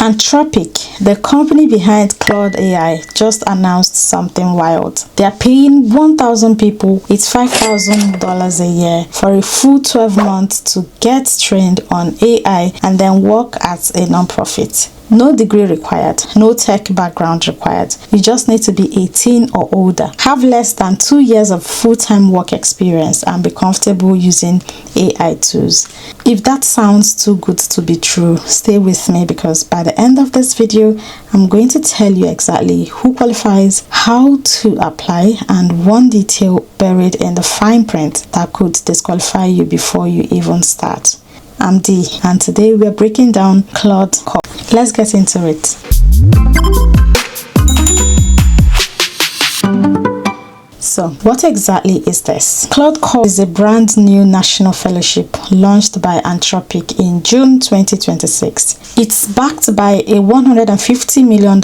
Anthropic, the company behind Claude AI, just announced something wild. They are paying 1,000 people with $5,000 a year for a full 12 months to get trained on AI and then work at a non-profit. No degree required, no tech background required. You just need to be 18 or older, have less than 2 years of full-time work experience, and be comfortable using AI tools. If that sounds too good to be true, stay with me, because by the end of this video, I'm going to tell you exactly who qualifies, how to apply, and one detail buried in the fine print that could disqualify you before you even start. I'm Dee, and today we're breaking down Claude Corps. Let's get into it. So, what exactly is this? Claude Corps is a brand new national fellowship launched by Anthropic in June 2026. It's backed by a $150 million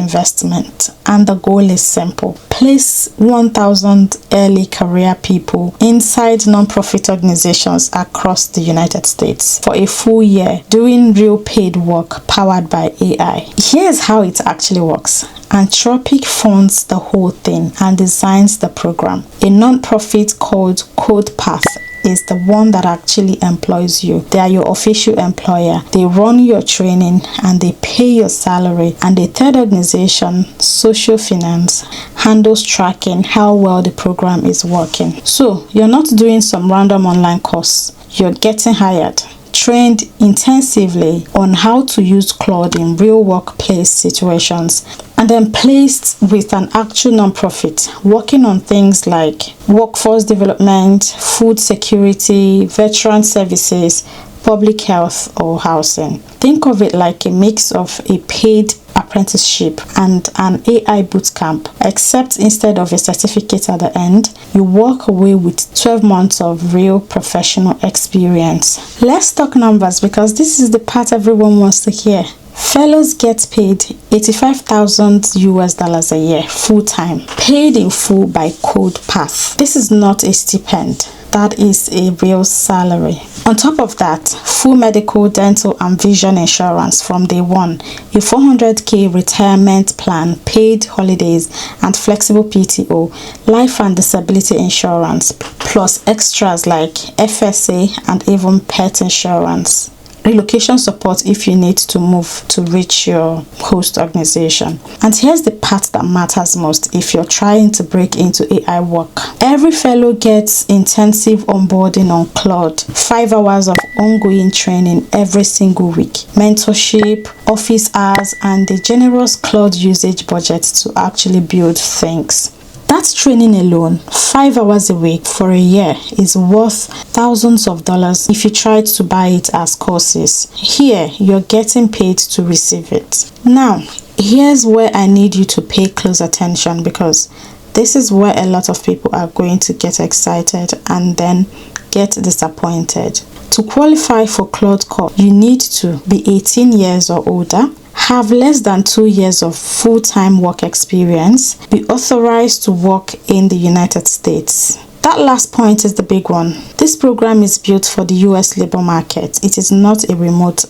investment, and the goal is simple. Place 1,000 early career people inside non-profit organizations across the United States for a full year doing real paid work powered by AI. Here's how it actually works. Anthropic funds the whole thing and designs the program. A non-profit called Claude AI is the one that actually employs you. They are your official employer. They run your training and they pay your salary. And the third organization, Social Finance, handles tracking how well the program is working. So you're not doing some random online course. You're getting hired, trained intensively on how to use Claude in real workplace situations, and then placed with an actual non-profit working on things like workforce development, food security, veteran services, public health, or housing. Think of it like a mix of a paid apprenticeship and an AI bootcamp, except instead of a certificate at the end, you walk away with 12 months of real professional experience. Let's talk numbers, because this is the part everyone wants to hear. Fellows get paid $85,000 a year full-time, paid in full by Claude AI. This is not a stipend. That is a real salary. On top of that, full medical, dental, and vision insurance from day one, a $400K retirement plan, paid holidays, and flexible PTO, life and disability insurance, plus extras like FSA and even pet insurance. Relocation support if you need to move to reach your host organization. And here's the part that matters most if you're trying to break into AI work. Every fellow gets intensive onboarding on Claude, 5 hours of ongoing training every single week, mentorship, office hours, and a generous Claude usage budget to actually build things. That training alone, 5 hours a week for a year, is worth thousands of dollars if you tried to buy it as courses. Here, you're getting paid to receive it. Now, here's where I need you to pay close attention, because this is where a lot of people are going to get excited and then get disappointed. To qualify for Claude Corps, you need to be 18 years or older, have less than 2 years of full-time work experience, be authorized to work in the United States. That last point is the big one. This program is built for the US labor market. It is not a remote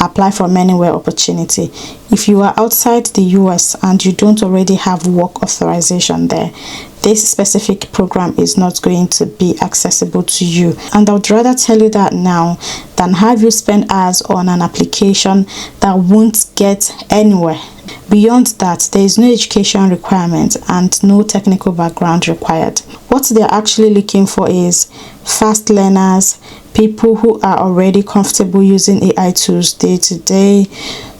apply from anywhere opportunity. If you are outside the US and you don't already have work authorization there, this specific program is not going to be accessible to you. And I would rather tell you that now than have you spend hours on an application that won't get anywhere. Beyond that, there is no education requirement and no technical background required. What they're actually looking for is fast learners, people who are already comfortable using AI tools day to day,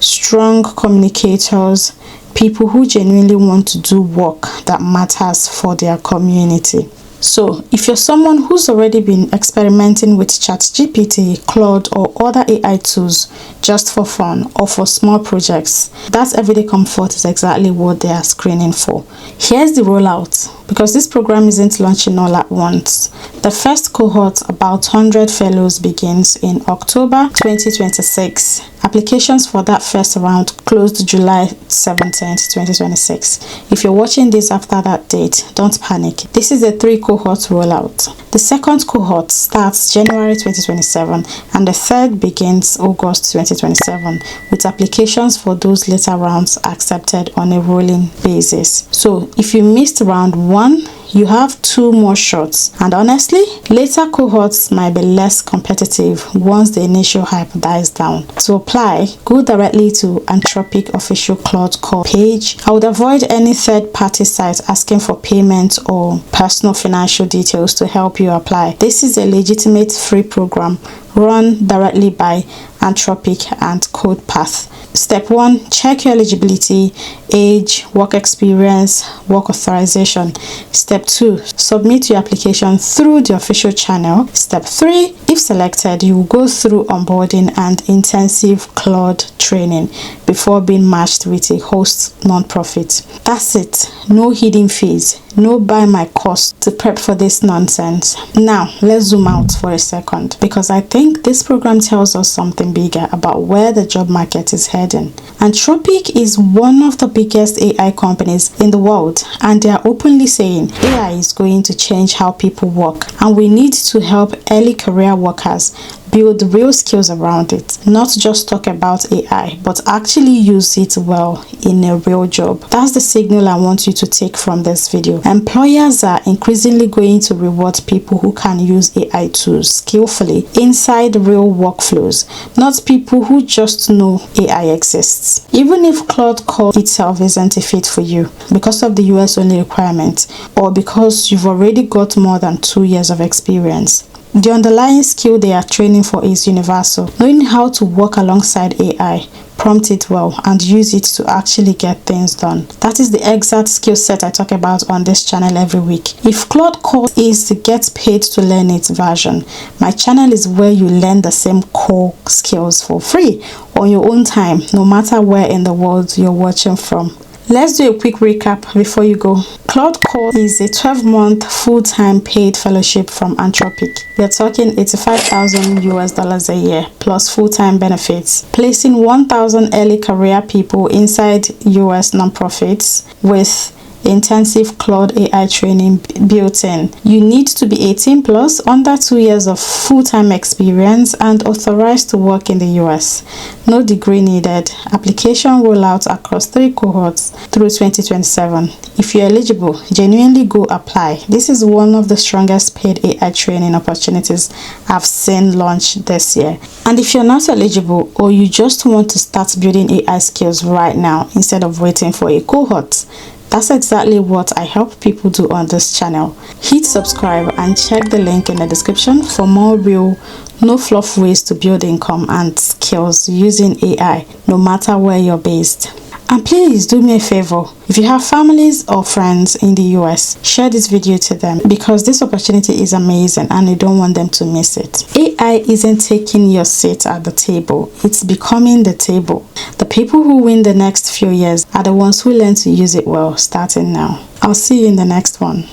strong communicators, people who genuinely want to do work that matters for their community. So, if you're someone who's already been experimenting with ChatGPT, Claude, or other AI tools just for fun or for small projects, that everyday comfort is exactly what they are screening for. Here's the rollout, because this program isn't launching all at once. The first cohort, about 100 fellows, begins in October 2026. Applications for that first round closed July 17th, 2026. If you're watching this after that date, don't panic. This is a 3-cohort rollout. The second cohort starts January 2027 and the third begins August 2027. 2027, with applications for those later rounds accepted on a rolling basis. So if you missed round 1, you have 2 more shots, and honestly, later cohorts might be less competitive once the initial hype dies down. To apply, go directly to Anthropic official Claude Corps page. I would avoid any third-party site asking for payment or personal financial details to help you apply. This is a legitimate free program run directly by Anthropic and CodePath. Step 1, check your eligibility, age, work experience, work authorization. Step 2, submit your application through the official channel. Step 3, if selected, you will go through onboarding and intensive Claude training before being matched with a host nonprofit. That's it. No hidden fees, no buy my course to prep for this nonsense. Now, let's zoom out for a second, because I think this program tells us something bigger about where the job market is heading. Anthropic is one of the biggest AI companies in the world, and they are openly saying AI is going to change how people work, and we need to help early career workers build real skills around it, not just talk about AI, but actually use it well in a real job. That's the signal I want you to take from this video. Employers are increasingly going to reward people who can use AI tools skillfully inside real workflows, not people who just know AI exists. Even if Claude Corps itself isn't a fit for you because of the US only requirement, or because you've already got more than 2 years of experience, the underlying skill they are training for is universal. Knowing how to work alongside AI, prompt it well, and use it to actually get things done. That is the exact skill set I talk about on this channel every week. If Claude Corps is the get paid to learn it version, my channel is where you learn the same core skills for free on your own time, no matter where in the world you're watching from. Let's do a quick recap before you go. Claude Corps is a 12-month full-time paid fellowship from Anthropic. We're talking $85,000 a year plus full-time benefits, placing 1,000 early career people inside US nonprofits with intensive Claude AI training built in. You need to be 18 plus, under 2 years of full-time experience, and authorized to work in the US. No degree needed. Application rollout across 3 cohorts through 2027. If you're eligible, genuinely go apply. This is one of the strongest paid AI training opportunities I've seen launch this year. And if you're not eligible, or you just want to start building AI skills right now instead of waiting for a cohort, that's exactly what I help people do on this channel. Hit subscribe and check the link in the description for more real, no fluff ways to build income and skills using AI, no matter where you're based. And please do me a favor, if you have families or friends in the US, share this video to them, because this opportunity is amazing and you don't want them to miss it. AI isn't taking your seat at the table, it's becoming the table. The people who win the next few years are the ones who learn to use it well starting now. I'll see you in the next one.